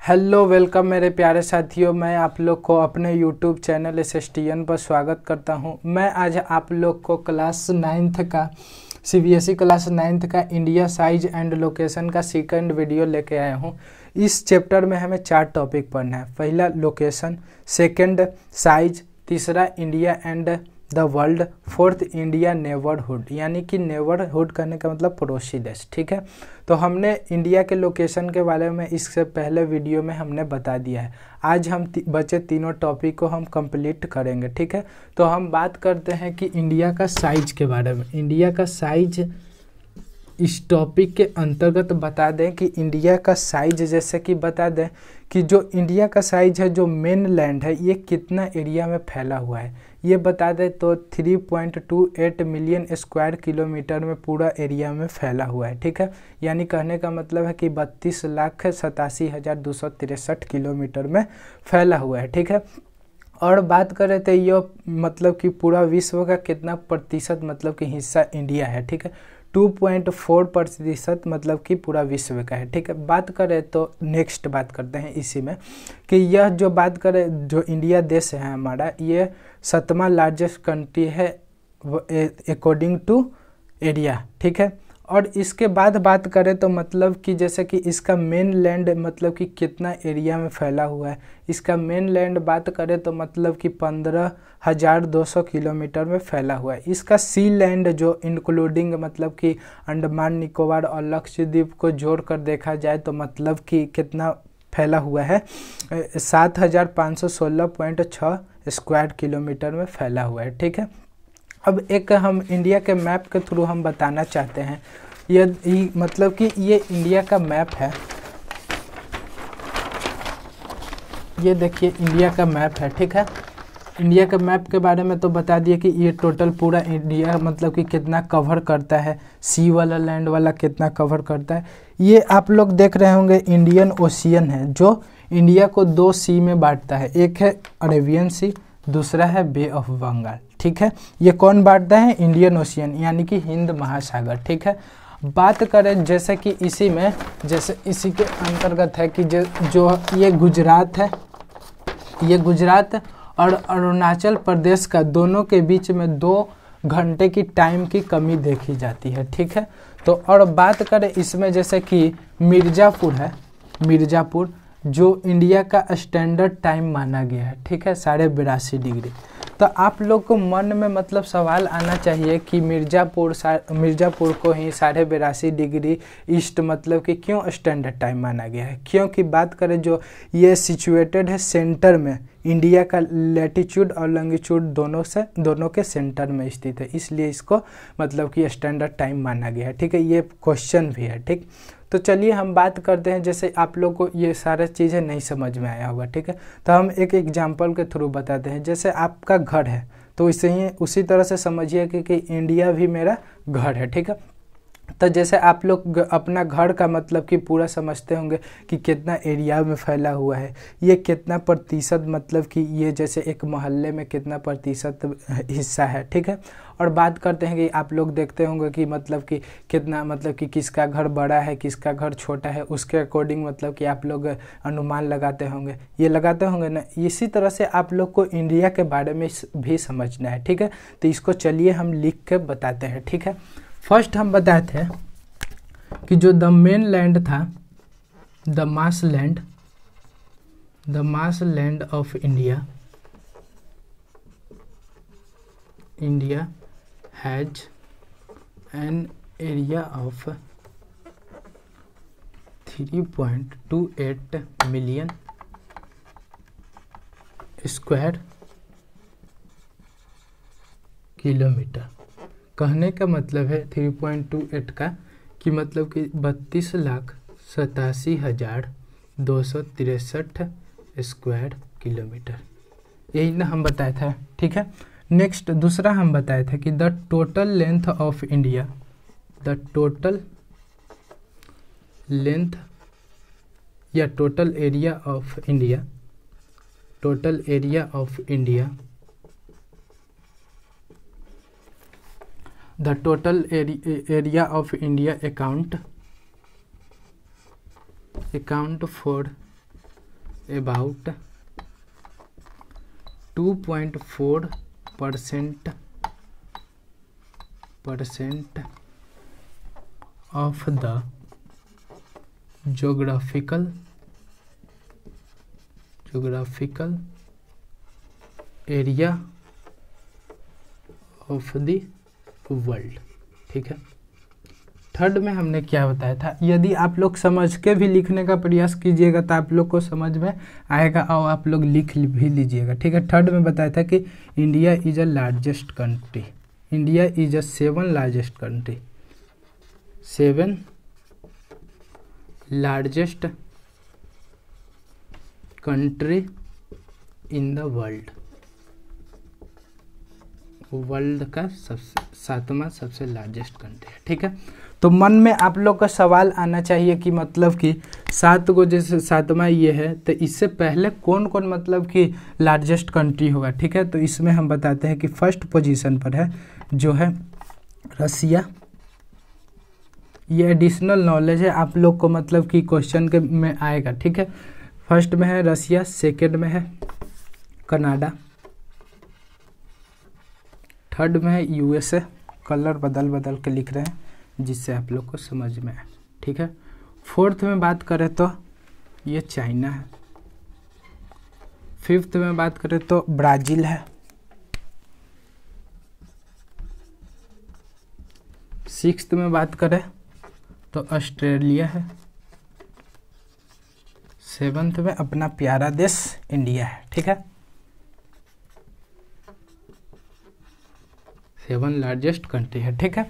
Hello welcome मेरे प्यारे साथियों, मैं आप लोग को अपने यूट्यूब चैनल SSTN पर स्वागत करता हूं। मैं आज आप लोग को क्लास 9th का CBSE क्लास 9th का इंडिया साइज एंड लोकेशन का सेकंड वीडियो लेके आया हूं। इस चैप्टर में हमें 4 टॉपिक पढ़ना है। पहला लोकेशन, सेकंड साइज, तीसरा India and the world, fourth India neighbourhood, यानी कि नेबरहुड करने का मतलब पड़ोसी देश। ठीक है, तो हमने इंडिया के लोकेशन के बारे में इससे पहले वीडियो में हमने बता दिया है। आज हम बचे तीनों टॉपिक को हम कंप्लीट करेंगे। ठीक है, तो हम बात करते हैं कि इंडिया का साइज के बारे में। इंडिया का साइज इस टॉपिक के अंतर्गत बता दें कि इंडिया का साइज, जैसे कि बता दें कि जो इंडिया का साइज है, जो मेन लैंड है, ये कितना एरिया में फैला हुआ है, ये बता दें तो 3.28 मिलियन स्क्वायर किलोमीटर में पूरा एरिया में फैला हुआ है। ठीक है, यानी कहने का मतलब है कि 32,87,263 किलोमीटर में फैला हुआ है। ठीक है, और बात करें तो ये मतलब कि पूरा विश्व का कितना प्रतिशत मतलब कि हिस्सा इंडिया है। ठीक है, 2.4% मतलब कि पूरा विश्व का है। ठीक है, बात करें तो नेक्स्ट बात करते हैं इसी में कि यह जो बात करें, जो इंडिया देश है हमारा, ये 7वां लार्जेस्ट कंट्री है अकॉर्डिंग टू एरिया। ठीक है, और इसके बाद बात करें तो मतलब कि जैसे कि इसका मेन लैंड मतलब कि कितना एरिया में फैला हुआ है। इसका मेन लैंड बात करें तो मतलब कि 15,200 किलोमीटर में फैला हुआ है। इसका सी लैंड जो इंक्लूडिंग मतलब कि अंडमान निकोबार और लक्षद्वीप को जोड़ कर देखा जाए तो मतलब कि कितना फैला हुआ है, 7,516.6 स्क्वायर किलोमीटर में फैला हुआ है। ठीक है, अब एक हम इंडिया के मैप के थ्रू हम बताना चाहते हैं। ये मतलब कि ये इंडिया का मैप है। ये देखिए इंडिया का मैप है। ठीक है, इंडिया के मैप के बारे में तो बता दिए कि ये टोटल पूरा इंडिया मतलब कि कितना कवर करता है, सी वाला लैंड वाला कितना कवर करता है। ये आप लोग देख रहे होंगे इंडियन ओशियन है, जो इंडिया को 2 सी में बांटता है। एक है अरेबियन सी, दूसरा है बे ऑफ बंगाल। ठीक है, ये कौन बांटता है? इंडियन ओशियन, यानी कि हिंद महासागर। ठीक है, बात करें जैसे कि इसी में, जैसे इसी के अंतर्गत है कि जो ये गुजरात है, ये गुजरात और अरुणाचल प्रदेश का दोनों के बीच में 2 घंटे की टाइम की कमी देखी जाती है। ठीक है, तो और बात करें इसमें जैसे कि मिर्ज़ापुर है, मिर्ज़ापुर जो इंडिया का स्टैंडर्ड टाइम माना गया है। ठीक है, 82.5 डिग्री। तो आप लोग को मन में मतलब सवाल आना चाहिए कि मिर्ज़ापुर को ही 82.5 डिग्री ईस्ट मतलब कि क्यों स्टैंडर्ड टाइम माना गया है? क्योंकि बात करें जो ये सिचुएटेड है सेंटर में, इंडिया का लैटिट्यूड और लॉन्गिट्यूड दोनों के सेंटर में स्थित है, इसलिए इसको मतलब कि स्टैंडर्ड टाइम माना गया है। ठीक है, ये क्वेश्चन भी है। ठीक, तो चलिए हम बात करते हैं। जैसे आप लोग को ये सारे चीज़ें नहीं समझ में आया होगा, ठीक है, तो हम एक एग्जांपल के थ्रू बताते हैं। जैसे आपका घर है तो इसे ही उसी तरह से समझिए कि इंडिया भी मेरा घर है। ठीक है, तो जैसे आप लोग अपना घर का मतलब कि पूरा समझते होंगे कि कितना एरिया में फैला हुआ है, ये कितना प्रतिशत मतलब कि ये जैसे एक मोहल्ले में कितना प्रतिशत हिस्सा है। ठीक है, और बात करते हैं कि आप लोग देखते होंगे कि मतलब कि कितना मतलब कि किसका घर बड़ा है, किसका घर छोटा है, उसके अकॉर्डिंग मतलब कि आप लोग अनुमान लगाते होंगे, ये लगाते होंगे ना। इसी तरह से आप लोग को इंडिया के बारे में भी समझना है। ठीक है, तो इसको चलिए हम लिख के बताते हैं। ठीक है, फर्स्ट हम बताए थे कि जो द मेन लैंड था, the mass land of India has an area of 3.28 million square kilometre. कहने का मतलब है 3.28 का कि मतलब कि 32,87,263 स्क्वायर किलोमीटर, यही ना हम बताए थे। ठीक है, नेक्स्ट दूसरा हम बताए थे कि the total length of India, the total length या total area of India, total area of India, the total area of India account for about 2.4% of the geographical area of the world। ठीक है। Third में हमने क्या बताया था, यदि आप लोग समझ के भी लिखने का प्रयास कीजिएगा तो आप लोग को समझ में आएगा और आप लोग लिख भी लीजिएगा। ठीक है। थर्ड में बताया था कि India is a largest country, India is a 7 largest country, 7 largest country in the world, world का सातवां सबसे लार्जेस्ट कंट्री है। ठीक है। तो मन में आप लोग का सवाल आना चाहिए कि मतलब कि 7 को जैसे 7वां ये है तो इससे पहले कौन कौन मतलब कि लार्जेस्ट कंट्री होगा। ठीक है। तो इसमें हम बताते हैं कि फर्स्ट पोजीशन पर है जो है रसिया। ये एडिशनल नॉलेज है आप लोग को, मतलब कि क्वेश्चन के में आएगा। ठीक है। फर्स्ट में है रसिया, सेकेंड में है कनाडा, थर्ड में है यूएसए। कलर बदल के लिख रहे हैं जिससे आप लोग को समझ में आए। ठीक है। फोर्थ में बात करें तो ये चाइना है, फिफ्थ में बात करें तो ब्राज़ील है, सिक्स्थ में बात करें तो ऑस्ट्रेलिया है, सेवन्थ में अपना प्यारा देश इंडिया है। ठीक है। 7 लार्जेस्ट कंट्री है। ठीक है।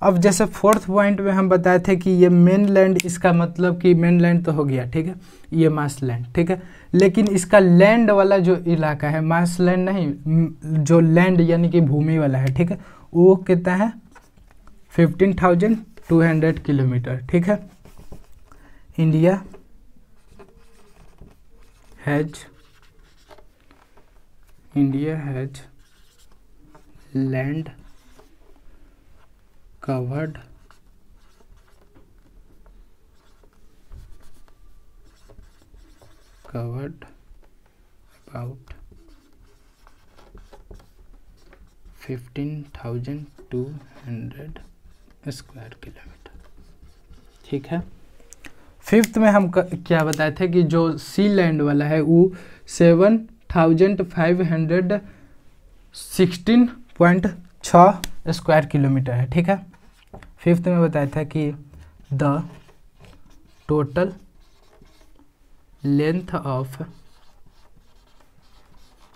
अब जैसे फोर्थ पॉइंट में हम बताए थे कि ये मेनलैंड, इसका मतलब कि मेनलैंड तो हो गया। ठीक है। ये मार्शलैंड। ठीक है। लेकिन इसका लैंड वाला जो इलाका है, मार्शलैंड नहीं, जो लैंड यानी कि भूमि वाला है, ठीक है, वो कितना है 15,200 किलोमीटर। ठीक है। India has land covered about 15,200 square kilometre. ठीक है। फिफ्थ में हम क्या बताए थे कि जो सी लैंड वाला है वो 7,516.6 स्क्वायर किलोमीटर है। ठीक है। फिफ्थ में बताया था कि the total length of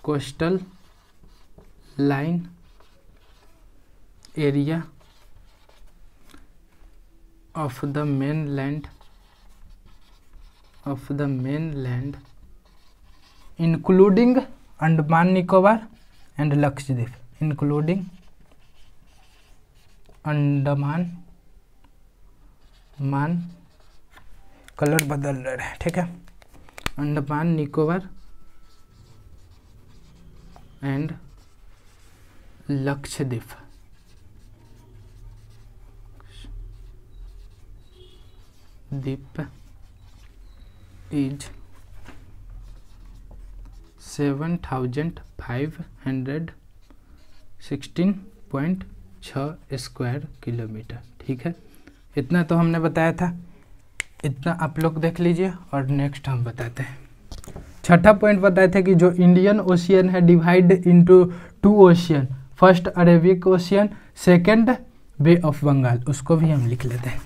coastal line area of the mainland including Andaman Nicobar and Lakshadweep, including Andaman colour बदल रहे हैं। ठीक है। Andaman Nicobar and Lakshadweep is 7,516.6 square kilometre. ठीक है। इतना तो हमने बताया था, इतना आप लोग देख लीजिए। और नेक्स्ट हम बताते हैं छठा पॉइंट बताए थे कि जो इंडियन ओशियन है divide into 2 ocean, first Arabic ocean, second Bay of Bengal, उसको भी हम लिख लेते हैं।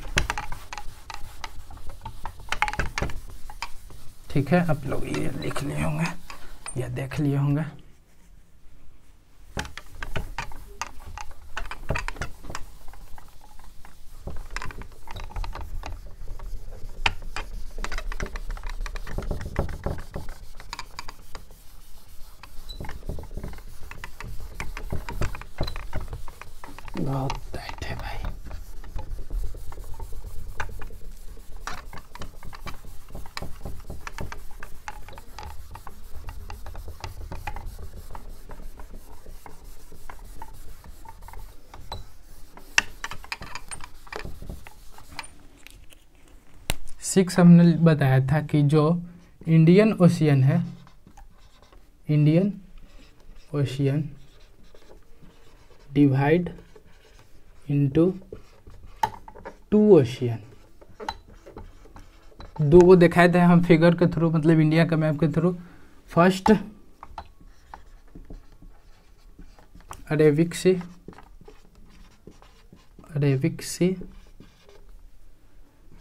ठीक है। आप लोग ये लिख लिए होंगे या देख लिए होंगे। बहुत टाइट है भाई। सिक्स हमने बताया था कि जो इंडियन ओशियन है, Indian ocean divide into 2 ocean. दो को दिखाए थे हम फिगर के थ्रू, मतलब इंडिया का मैप के through. First Arabic sea, Arabic sea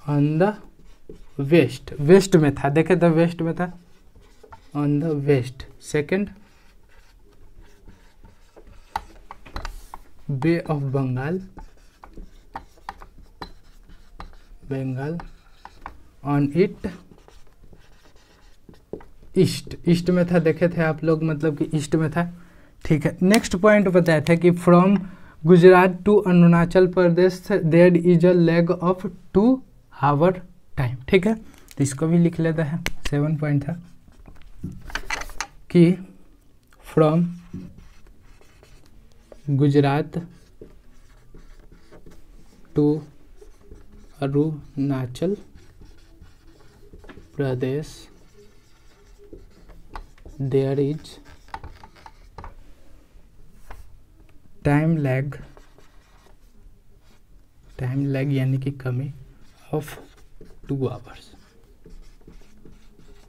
on the west, west में था, देखे तो वेस्ट में था, on the west. Second Bay of Bengal, Bengal on it east, east में था, देखे थे आप लोग, मतलब कि ईस्ट में था। ठीक है, नेक्स्ट पॉइंट बताया था कि from Gujarat to Arunachal Pradesh there is a lag of 2 hour time. ठीक है, तो इसको भी लिख लेते हैं। 7 पॉइंट था कि from Gujarat to Arunachal Pradesh there is time lag यानी कि कमी ऑफ 2 आवर्स।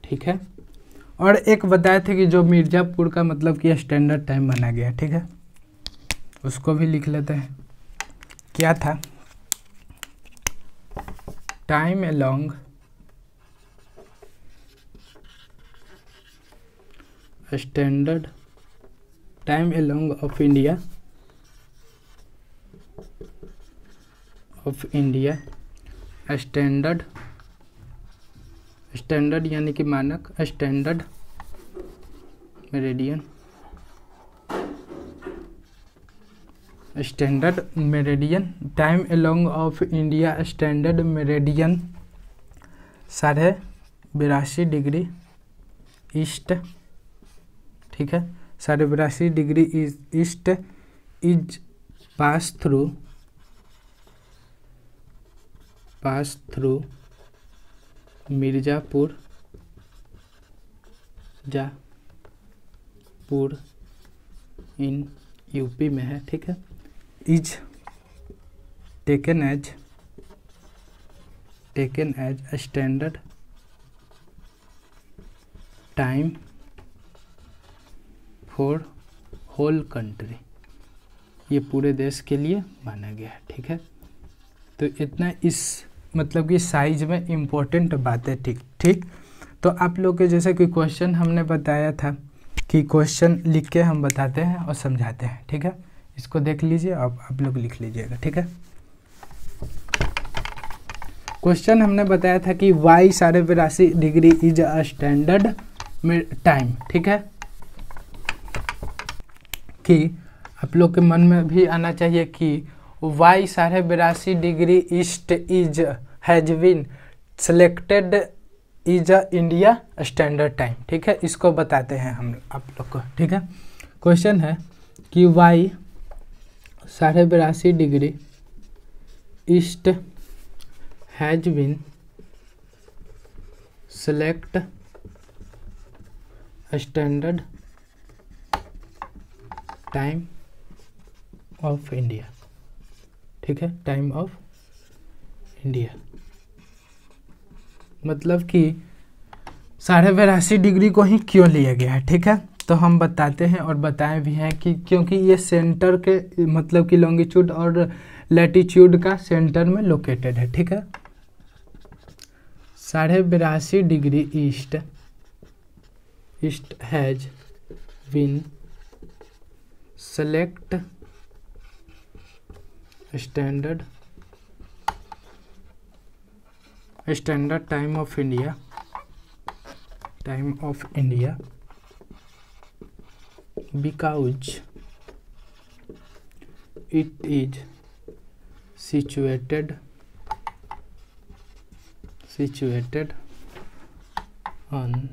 ठीक है, और एक बताए थे कि जो मिर्ज़ापुर का मतलब कि स्टैंडर्ड टाइम माना गया। ठीक है, उसको भी लिख लेते हैं। क्या था? Time along standard time along of India standard, standard यानी कि मानक, standard meridian, standard meridian time along of India standard meridian 82.5 degree east. ठीक है, 82.5 degree east is pass through Mirzapur in UP में है। ठीक है, is taken as standard time for whole country, ये पूरे देश के लिए माना गया है। ठीक है, तो इतना इस मतलब कि साइज में इम्पोर्टेंट बात है। ठीक, तो आप लोग के जैसे कि क्वेश्चन हमने बताया था कि क्वेश्चन लिख के हम बताते हैं और समझाते हैं। ठीक है, इसको देख लीजिए, आप लोग लिख लीजिएगा। ठीक है, क्वेश्चन हमने बताया था कि y 82.5 degree is a standard time. ठीक है, कि आप लोग के मन में भी आना चाहिए कि y 82.5 degree east is has been selected is a India standard time. ठीक है, इसको बताते हैं हम आप लोग को। ठीक है, क्वेश्चन है कि y 82.5 degree east has been select standard time of India. ठीक है, टाइम ऑफ इंडिया मतलब कि 82.5 डिग्री को ही क्यों लिया गया है। ठीक है, तो हम बताते हैं और बताए भी हैं कि क्योंकि ये सेंटर के मतलब कि लॉन्गिट्यूड और लैटिट्यूड का सेंटर में लोकेटेड है। ठीक है, 82.5 degree east has been select standard time of India because it is situated on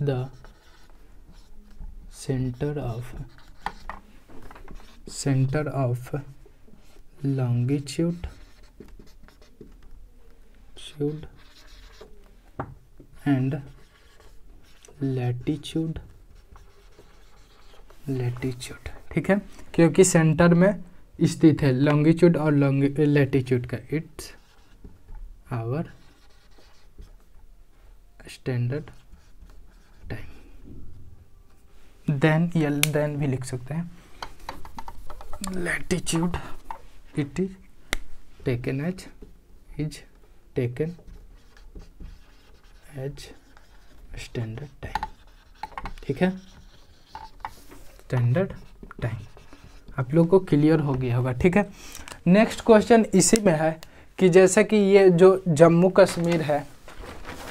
the center of longitude and latitude, ठीक है, क्योंकि सेंटर में स्थित है लॉन्गिट्यूड और लैटिट्यूड का। It's our standard time. Then भी लिख सकते हैं, latitude it is taken as standard time, ठीक है, स्टैंडर्ड टाइम। आप लोग को क्लियर हो गया होगा, ठीक है। नेक्स्ट क्वेश्चन इसी में है कि जैसे कि ये जो जम्मू कश्मीर है,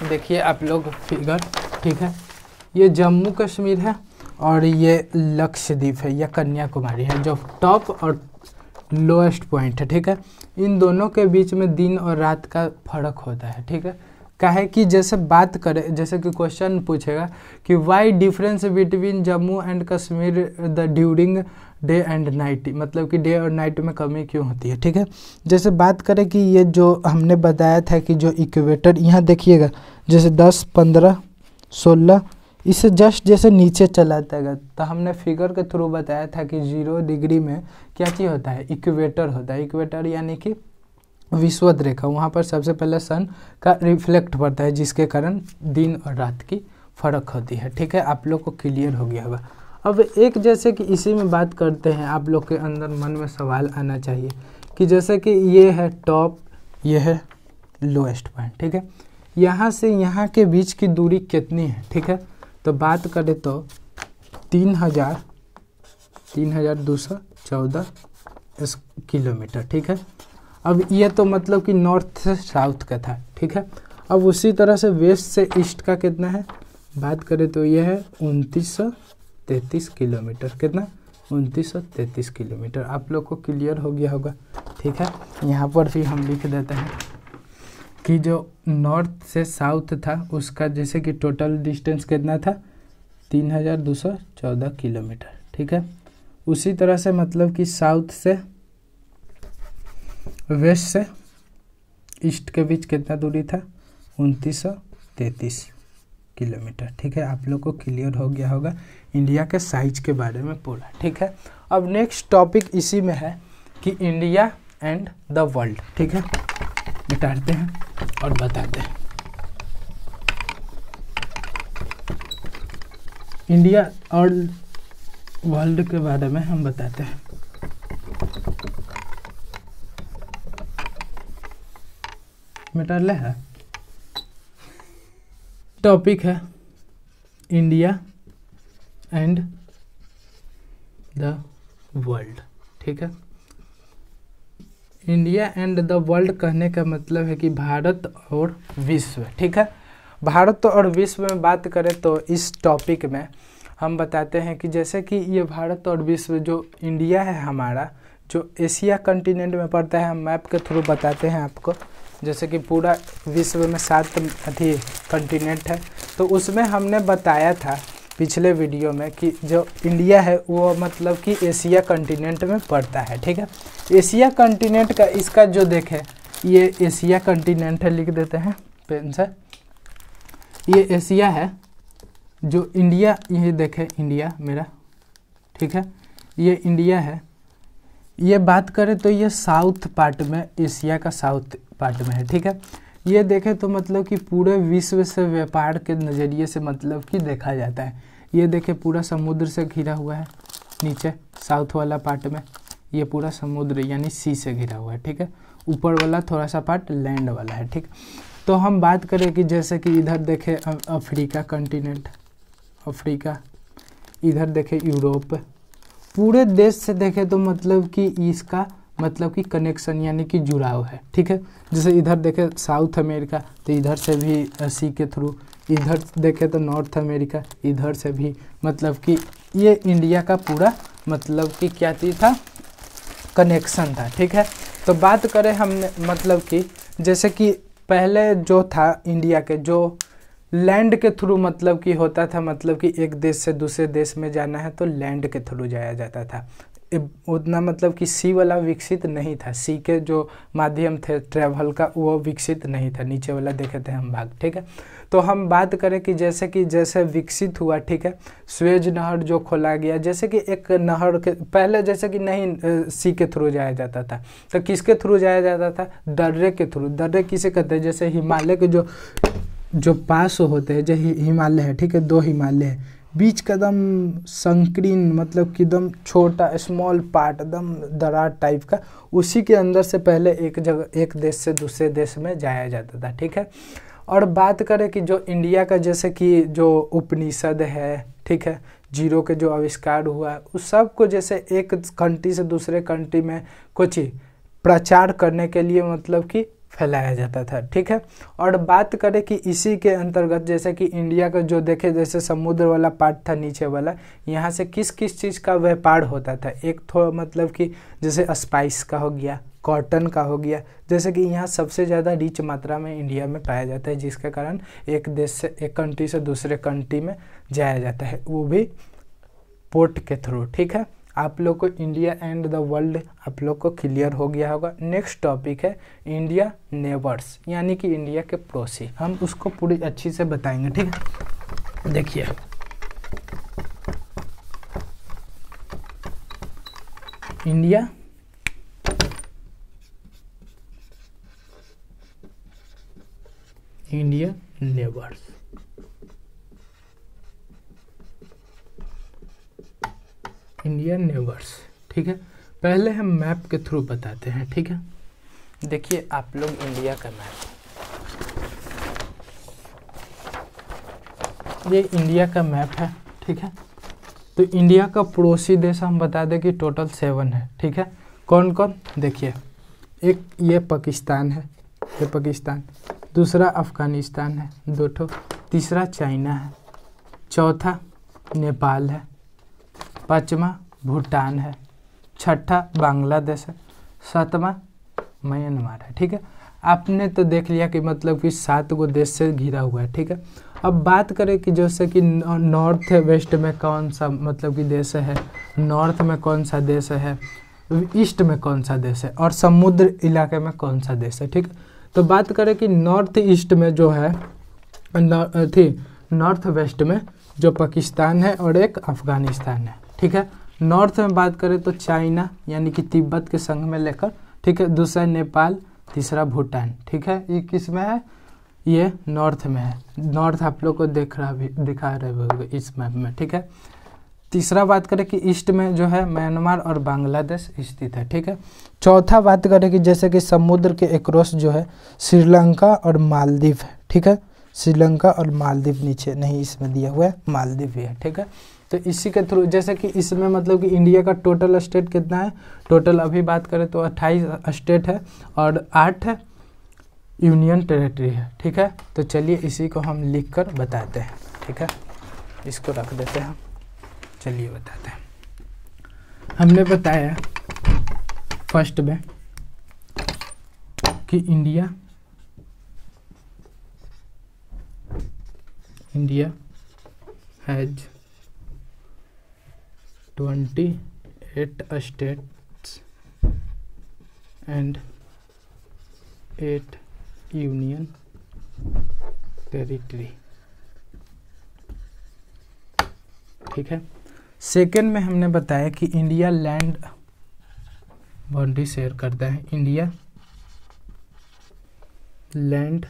देखिए आप लोग फिगर, ठीक है, ये जम्मू कश्मीर है और ये लक्षद्वीप है या कन्याकुमारी है, जो टॉप और लोएस्ट पॉइंट है, ठीक है। इन दोनों के बीच में दिन और रात का फर्क होता है, ठीक है। काहे कि जैसे बात करें, जैसे कि क्वेश्चन पूछेगा कि why difference between Jammu and Kashmir the during day and night, मतलब कि डे और नाइट में कमी क्यों होती है, ठीक है। जैसे बात करें कि ये जो हमने बताया था कि जो इक्वेटर, यहाँ देखिएगा जैसे 10, 15, 16 इससे जस्ट जैसे नीचे चला जाएगा, तो हमने फिगर के थ्रू बताया था कि 0 डिग्री में क्या चीज़ होता है, इक्वेटर होता है। इक्वेटर यानी कि विषुवत रेखा, वहाँ पर सबसे पहले सन का रिफ्लेक्ट पड़ता है, जिसके कारण दिन और रात की फर्क होती है, ठीक है। आप लोग को क्लियर हो गया होगा। अब एक जैसे कि इसी में बात करते हैं, आप लोग के अंदर मन में सवाल आना चाहिए कि जैसे कि ये है टॉप, ये है लोएस्ट पॉइंट, ठीक है। यहाँ से यहाँ के बीच की दूरी कितनी है, ठीक है। तो बात करें तो 3214 किलोमीटर, ठीक है। अब ये तो मतलब कि नॉर्थ से साउथ का था, ठीक है। अब उसी तरह से वेस्ट से ईस्ट का कितना है, बात करें तो ये है 2933 किलोमीटर। कितना, 2933 किलोमीटर। आप लोग को क्लियर हो गया होगा, ठीक है। यहाँ पर भी हम लिख देते हैं कि जो नॉर्थ से साउथ था उसका जैसे कि टोटल डिस्टेंस कितना था, 3214 किलोमीटर, ठीक है। उसी तरह से मतलब कि साउथ से वेस्ट से ईस्ट के बीच कितना दूरी था, 2933 किलोमीटर, ठीक है। आप लोग को क्लियर हो गया होगा इंडिया के साइज के बारे में पूरा, ठीक है। अब नेक्स्ट टॉपिक इसी में है कि इंडिया एंड द वर्ल्ड, ठीक है। मिटाते हैं और बताते हैं इंडिया और वर्ल्ड के बारे में हम बताते हैं। मिटाले है, टॉपिक है इंडिया एंड द वर्ल्ड, ठीक है। इंडिया एंड द वर्ल्ड कहने का मतलब है कि भारत और विश्व, ठीक है। भारत और विश्व में बात करें तो इस टॉपिक में हम बताते हैं कि जैसे कि ये भारत और विश्व, जो इंडिया है हमारा, जो एशिया कंटिनेंट में पड़ता है, हम मैप के थ्रू बताते हैं आपको। जैसे कि पूरा विश्व में 7 कंटिनेंट है, तो उसमें हमने बताया था पिछले वीडियो में कि जो इंडिया है वो मतलब कि एशिया कंटिनेंट में पड़ता है, ठीक है। एशिया कंटिनेंट का इसका जो देखें, ये एशिया कंटिनेंट है, लिख देते हैं पेन से। ये एशिया है, जो इंडिया, ये देखें इंडिया मेरा, ठीक है, ये इंडिया है। ये बात करें तो ये साउथ पार्ट में, एशिया का साउथ पार्ट में है, ठीक है। ये देखें तो मतलब कि पूरे विश्व से व्यापार के नज़रिए से मतलब कि देखा जाता है। ये देखें पूरा समुद्र से घिरा हुआ है, नीचे साउथ वाला पार्ट में ये पूरा समुद्र यानी सी से घिरा हुआ है, ठीक है। ऊपर वाला थोड़ा सा पार्ट लैंड वाला है, ठीक। तो हम बात करें कि जैसे कि इधर देखें अफ्रीका कंटिनेंट, अफ्रीका, इधर देखें यूरोप, पूरे देश से देखें तो मतलब कि इसका मतलब कि कनेक्शन यानी कि जुड़ाव है, ठीक है। जैसे इधर देखें साउथ अमेरिका, तो इधर से भी सी के थ्रू, इधर देखें तो नॉर्थ अमेरिका, इधर से भी मतलब कि ये इंडिया का पूरा मतलब कि क्या चीज़ था, कनेक्शन था, ठीक है। तो बात करें हमने मतलब कि जैसे कि पहले जो था इंडिया के, जो लैंड के थ्रू मतलब कि होता था, मतलब कि एक देश से दूसरे देश में जाना है तो लैंड के थ्रू जाया जाता था। उतना मतलब कि सी वाला विकसित नहीं था, सी के जो माध्यम थे ट्रैवल का वो विकसित नहीं था, नीचे वाला देखे थे हम भाग। ठीक है, तो हम बात करें कि जैसे विकसित हुआ, ठीक है, स्वेज नहर जो खोला गया, जैसे कि एक नहर के पहले जैसे कि नहीं सी के थ्रू जाया जाता था, तो किसके थ्रू जाया जाता था? दर्रे के थ्रू। दर्रे किसे कहते हैं? जैसे हिमालय के जो पास होते हैं, जो हिमालय है, ठीक है, दो हिमालय है, बीच का एकदम संकीर्ण मतलब कि एकदम छोटा स्मॉल पार्ट एकदम दरार टाइप का, उसी के अंदर से पहले एक देश से दूसरे देश में जाया जाता था। ठीक है, और बात करें कि जो इंडिया का जैसे कि जो उपनिषद है, ठीक है, जीरो के जो आविष्कार हुआ उस सब को जैसे एक कंट्री से दूसरे कंट्री में कुछ प्रचार करने के लिए मतलब कि फैलाया जाता था। ठीक है, और बात करें कि इसी के अंतर्गत जैसे कि इंडिया का जो देखे जैसे समुद्र वाला पार्ट था नीचे वाला, यहाँ से किस किस चीज़ का व्यापार होता था? एक तो मतलब कि जैसे स्पाइस का हो गया, कॉटन का हो गया, जैसे कि यहाँ सबसे ज़्यादा रिच मात्रा में इंडिया में पाया जाता है, जिसके कारण एक देश से एक कंट्री से दूसरे कंट्री में जाया जाता है, वो भी पोर्ट के थ्रू। ठीक है, आप लोग को इंडिया एंड द वर्ल्ड आप लोग को क्लियर हो गया होगा। नेक्स्ट टॉपिक है इंडिया नेबर्स, यानी कि इंडिया के पड़ोसी, हम उसको पूरी अच्छी से बताएंगे। ठीक है, देखिए इंडिया नेबर्स, इंडियन नेबर्स। ठीक है, पहले हम मैप के थ्रू बताते हैं। ठीक है, देखिए आप लोग इंडिया का मैप, ये इंडिया का मैप है। ठीक है, तो इंडिया का पड़ोसी देश हम बता दें कि टोटल 7 है। ठीक है, कौन कौन? देखिए एक ये पाकिस्तान है, ये पाकिस्तान, दूसरा अफगानिस्तान है 2 ठो, तीसरा चाइना है, चौथा नेपाल है, पाँचवा भूटान है, छठा बांग्लादेश है, सातवां म्यांमार है। ठीक है, आपने तो देख लिया कि मतलब कि 7 गो देश से घिरा हुआ है। ठीक है, अब बात करें कि जैसे कि नॉर्थ वेस्ट में कौन सा मतलब कि देश है, नॉर्थ में कौन सा देश है, ईस्ट में कौन सा देश है, और समुद्र इलाके में कौन सा देश है। ठीक है, तो बात करें कि नॉर्थ ईस्ट में जो है नॉर्थ वेस्ट में जो पाकिस्तान है और एक अफगानिस्तान है। ठीक है, नॉर्थ में बात करें तो चाइना यानी कि तिब्बत के संग में लेकर, ठीक है, दूसरा नेपाल, तीसरा भूटान। ठीक है, ये किस में है? ये नॉर्थ में है, नॉर्थ आप लोग को दिखा रहे होंगे इस मैप में। ठीक है, तीसरा बात करें कि ईस्ट में जो है म्यांमार और बांग्लादेश स्थित है। ठीक है, चौथा बात करें कि जैसे कि समुद्र के एक्रॉस जो है श्रीलंका और मालदीव है। ठीक है, श्रीलंका और मालदीव नीचे नहीं इसमें दिया हुआ है, मालदीव भी है। ठीक है, तो इसी के थ्रू जैसे कि इसमें मतलब कि इंडिया का टोटल स्टेट कितना है? टोटल अभी बात करें तो 28 स्टेट है और 8 यूनियन टेरिटरी है। ठीक है, तो चलिए इसी को हम लिख कर बताते हैं। ठीक है, इसको रख देते हैं, चलिए बताते हैं। हमने बताया फर्स्ट में कि India has 28 states and 8 union territory। ठीक है, सेकेंड में हमने बताया कि इंडिया लैंड बाउंड्री शेयर करता है, India land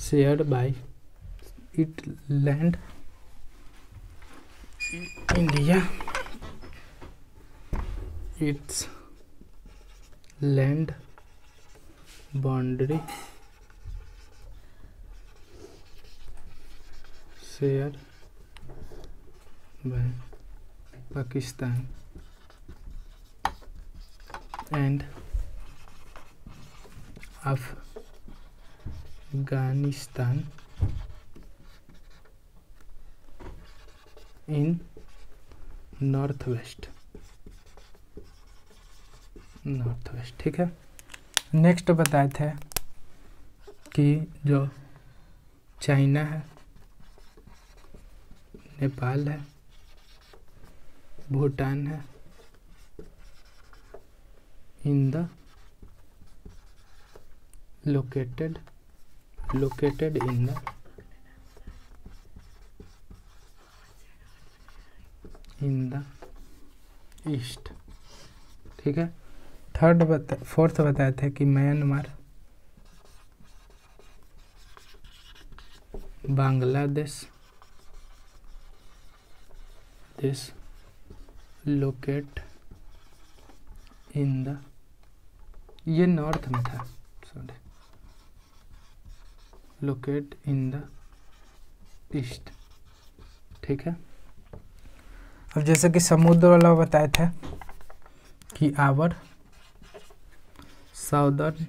shared by it land, India it's land boundary share by Pakistan and Afghanistan in north west. ठीक है, नेक्स्ट बताए थे कि जो चाइना है, नेपाल है, भूटान है in the located in the east. ठीक है। फोर्थ बताए थे कि Myanmar, Bangladesh locate in the, ये नॉर्थ में था, sorry, locate in the east. ठीक है। अब जैसे कि समुद्र वाला बताया था कि आवर साउदर्न,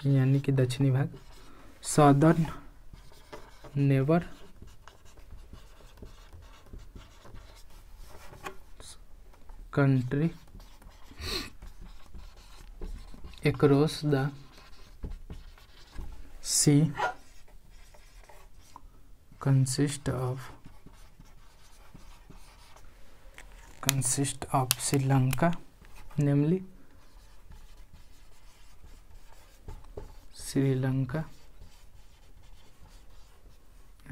यानी कि दक्षिणी भाग, southern neighbour country across the sea consist of Sri Lanka, namely Sri Lanka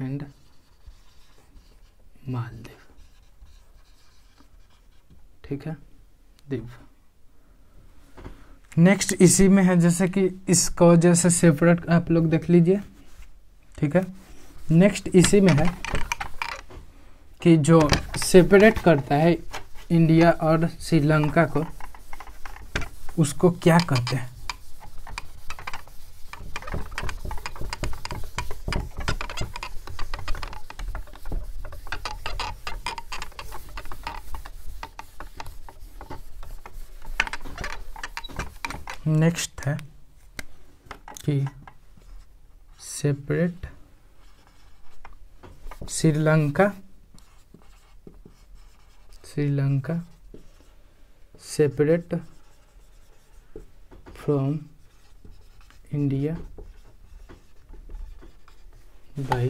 and Maldives. ठीक है, द्वीप। नेक्स्ट इसी में है, जैसे कि इसको जैसे सेपरेट आप लोग देख लीजिए। ठीक है। नेक्स्ट इसी में है कि जो सेपरेट करता है इंडिया और श्रीलंका को, उसको क्या कहते हैं। नेक्स्ट है कि separate Sri Lanka separate from India by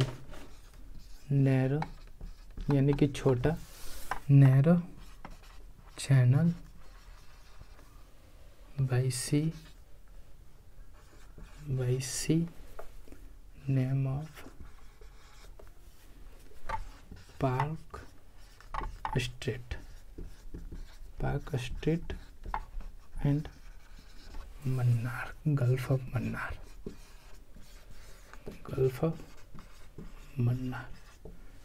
narrow, यानी कि छोटा narrow channel by sea name of Park Street and Mannar, Gulf of Mannar।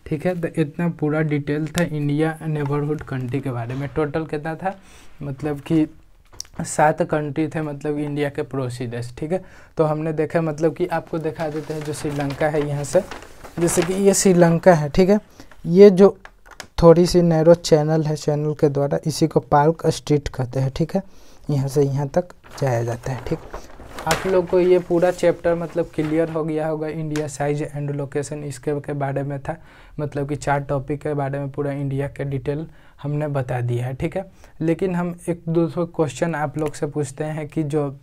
ठीक है। तो इतना पूरा डिटेल था इंडिया नेबरहुड कंट्री के बारे में। टोटल कितना था, मतलब कि 7 कंट्री थे, मतलब इंडिया के पड़ोसी देश। ठीक है। तो हमने देखा, मतलब कि आपको दिखा देते हैं जो श्रीलंका है यहाँ से, जैसे कि ये श्रीलंका है। ठीक है। ये जो थोड़ी सी नैरो चैनल है, चैनल के द्वारा इसी को पार्क स्ट्रीट कहते हैं। ठीक है। यहाँ से यहाँ तक जाया जाता है। ठीक। आप लोग को ये पूरा चैप्टर मतलब क्लियर हो गया होगा। इंडिया साइज एंड लोकेशन इसके बारे में था, मतलब कि 4 टॉपिक के बारे में पूरा इंडिया के डिटेल हमने बता दिया है। ठीक है। लेकिन हम एक दूसरा क्वेश्चन आप लोग से पूछते हैं कि जो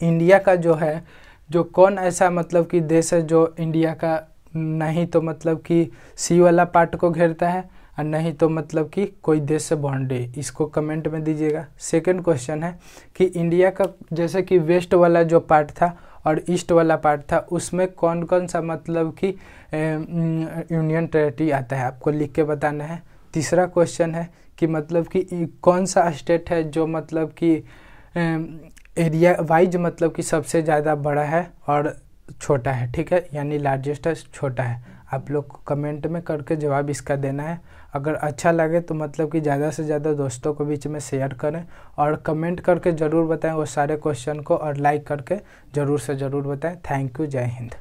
इंडिया का जो है, जो कौन ऐसा मतलब कि देश है जो इंडिया का नहीं तो मतलब कि सी वाला पार्ट को घेरता है और नहीं तो मतलब कि कोई देश से बाउंड्री, इसको कमेंट में दीजिएगा। सेकंड क्वेश्चन है कि इंडिया का जैसे कि वेस्ट वाला जो पार्ट था और ईस्ट वाला पार्ट था, उसमें कौन कौन सा मतलब कि यूनियन टेरिटरी आता है, आपको लिख के बताना है। तीसरा क्वेश्चन है कि मतलब कि कौन सा स्टेट है जो मतलब कि एरिया वाइज मतलब कि सबसे ज़्यादा बड़ा है और छोटा है। ठीक है। यानी लार्जेस्ट है, छोटा है। आप लोग को कमेंट में करके जवाब इसका देना है। अगर अच्छा लगे तो मतलब कि ज़्यादा से ज़्यादा दोस्तों को बीच में शेयर करें और कमेंट करके ज़रूर बताएं वो सारे क्वेश्चन को, और लाइक करके ज़रूर से ज़रूर बताएं। Thank you. जय हिंद।